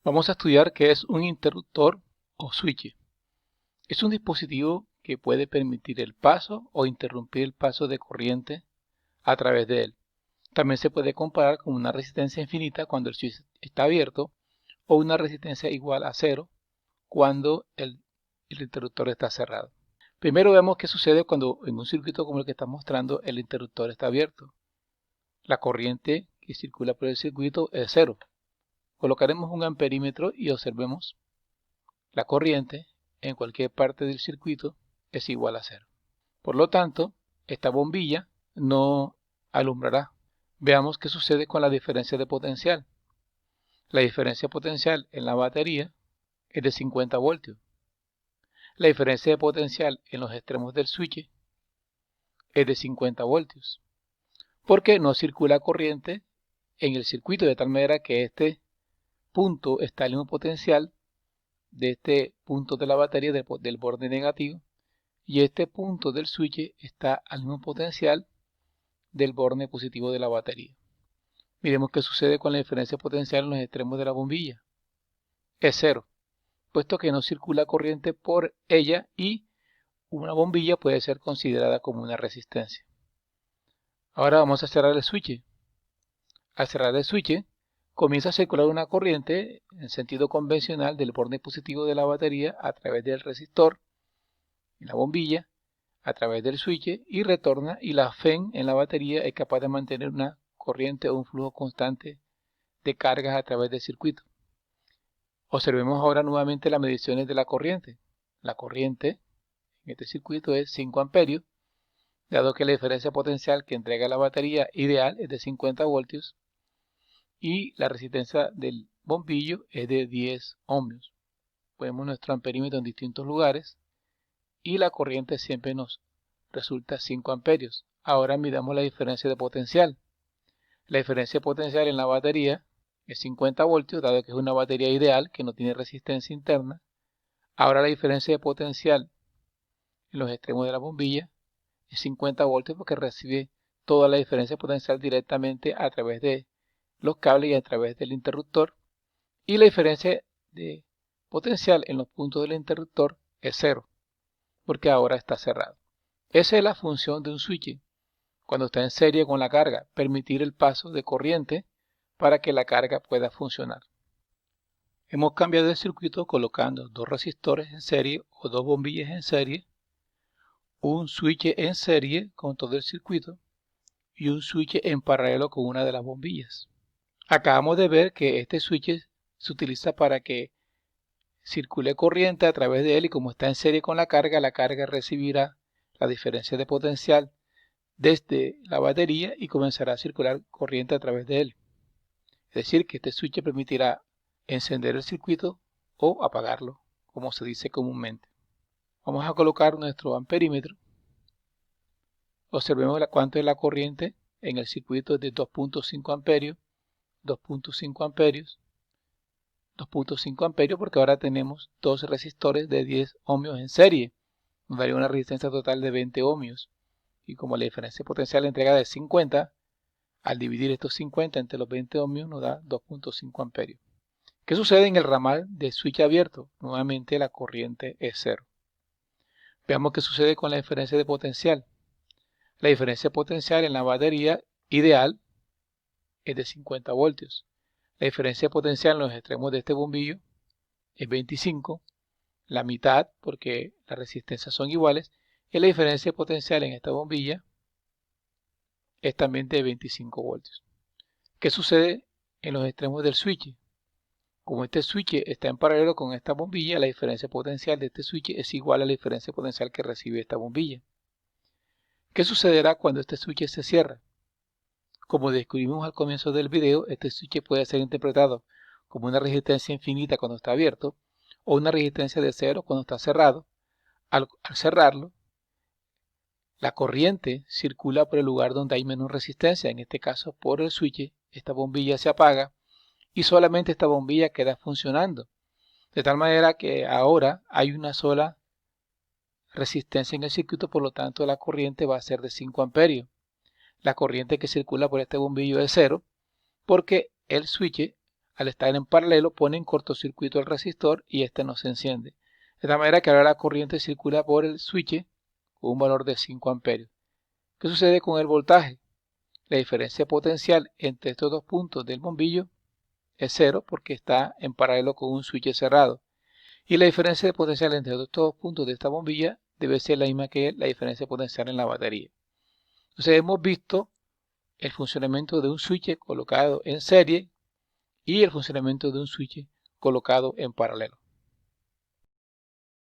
Vamos a estudiar qué es un interruptor o switch. Es un dispositivo que puede permitir el paso o interrumpir el paso de corriente a través de él. También se puede comparar con una resistencia infinita cuando el switch está abierto o una resistencia igual a cero cuando el interruptor está cerrado. Primero vemos qué sucede cuando en un circuito como el que está mostrando el interruptor está abierto. La corriente que circula por el circuito es cero. Colocaremos un amperímetro y observemos la corriente en cualquier parte del circuito es igual a cero. Por lo tanto, esta bombilla no alumbrará. Veamos qué sucede con la diferencia de potencial. La diferencia potencial en la batería es de 50 voltios. La diferencia de potencial en los extremos del switch es de 50 voltios. Porque no circula corriente en el circuito de tal manera que este punto está al mismo potencial de este punto de la batería del borde negativo y este punto del switch está al mismo potencial del borde positivo de la batería. Miremos qué sucede con la diferencia potencial en los extremos de la bombilla. Es cero, puesto que no circula corriente por ella y una bombilla puede ser considerada como una resistencia. Ahora vamos a cerrar el switch. Al cerrar el switch, comienza a circular una corriente en sentido convencional del borde positivo de la batería a través del resistor en la bombilla, a través del switch y retorna, y la FEN en la batería es capaz de mantener una corriente o un flujo constante de cargas a través del circuito. Observemos ahora nuevamente las mediciones de la corriente. La corriente en este circuito es 5 amperios, dado que la diferencia potencial que entrega la batería ideal es de 50 voltios y la resistencia del bombillo es de 10 ohmios. Ponemos nuestro amperímetro en distintos lugares y la corriente siempre nos resulta 5 amperios. Ahora midamos la diferencia de potencial. La diferencia de potencial en la batería es 50 voltios, dado que es una batería ideal que no tiene resistencia interna. Ahora la diferencia de potencial en los extremos de la bombilla es 50 voltios porque recibe toda la diferencia potencial directamente a través de los cables y a través del interruptor. Y la diferencia de potencial en los puntos del interruptor es cero, porque ahora está cerrado. Esa es la función de un switch cuando está en serie con la carga, permitir el paso de corriente para que la carga pueda funcionar. Hemos cambiado el circuito colocando dos resistores en serie o dos bombillas en serie, un switch en serie con todo el circuito y un switch en paralelo con una de las bombillas. Acabamos de ver que este switch se utiliza para que circule corriente a través de él y como está en serie con la carga recibirá la diferencia de potencial desde la batería y comenzará a circular corriente a través de él. Es decir, que este switch permitirá encender el circuito o apagarlo, como se dice comúnmente. Vamos a colocar nuestro amperímetro. Observemos cuánto es la corriente en el circuito de 2.5 amperios, 2.5 amperios, 2.5 amperios porque ahora tenemos dos resistores de 10 ohmios en serie. Nos daría una resistencia total de 20 ohmios. Y como la diferencia potencial entrega de 50, al dividir estos 50 entre los 20 ohmios nos da 2.5 amperios. ¿Qué sucede en el ramal de switch abierto? Nuevamente la corriente es cero. Veamos qué sucede con la diferencia de potencial. La diferencia de potencial en la batería ideal es de 50 voltios. La diferencia de potencial en los extremos de este bombillo es 25, la mitad porque las resistencias son iguales, y la diferencia de potencial en esta bombilla es también de 25 voltios. ¿Qué sucede en los extremos del switch? Como este switch está en paralelo con esta bombilla, la diferencia potencial de este switch es igual a la diferencia potencial que recibe esta bombilla. ¿Qué sucederá cuando este switch se cierra? Como descubrimos al comienzo del video, este switch puede ser interpretado como una resistencia infinita cuando está abierto o una resistencia de cero cuando está cerrado. Al cerrarlo, la corriente circula por el lugar donde hay menos resistencia, en este caso por el switch. Esta bombilla se apaga y solamente esta bombilla queda funcionando, de tal manera que ahora hay una sola resistencia en el circuito, por lo tanto la corriente va a ser de 5 amperios. La corriente que circula por este bombillo es cero porque el switch al estar en paralelo pone en cortocircuito el resistor y este no se enciende. De tal manera que ahora la corriente circula por el switch con un valor de 5 amperios. ¿Qué sucede con el voltaje? La diferencia potencial entre estos dos puntos del bombillo es 0 porque está en paralelo con un switch cerrado. Y la diferencia de potencial entre estos dos puntos de esta bombilla debe ser la misma que la diferencia potencial en la batería. Entonces hemos visto el funcionamiento de un switch colocado en serie y el funcionamiento de un switch colocado en paralelo.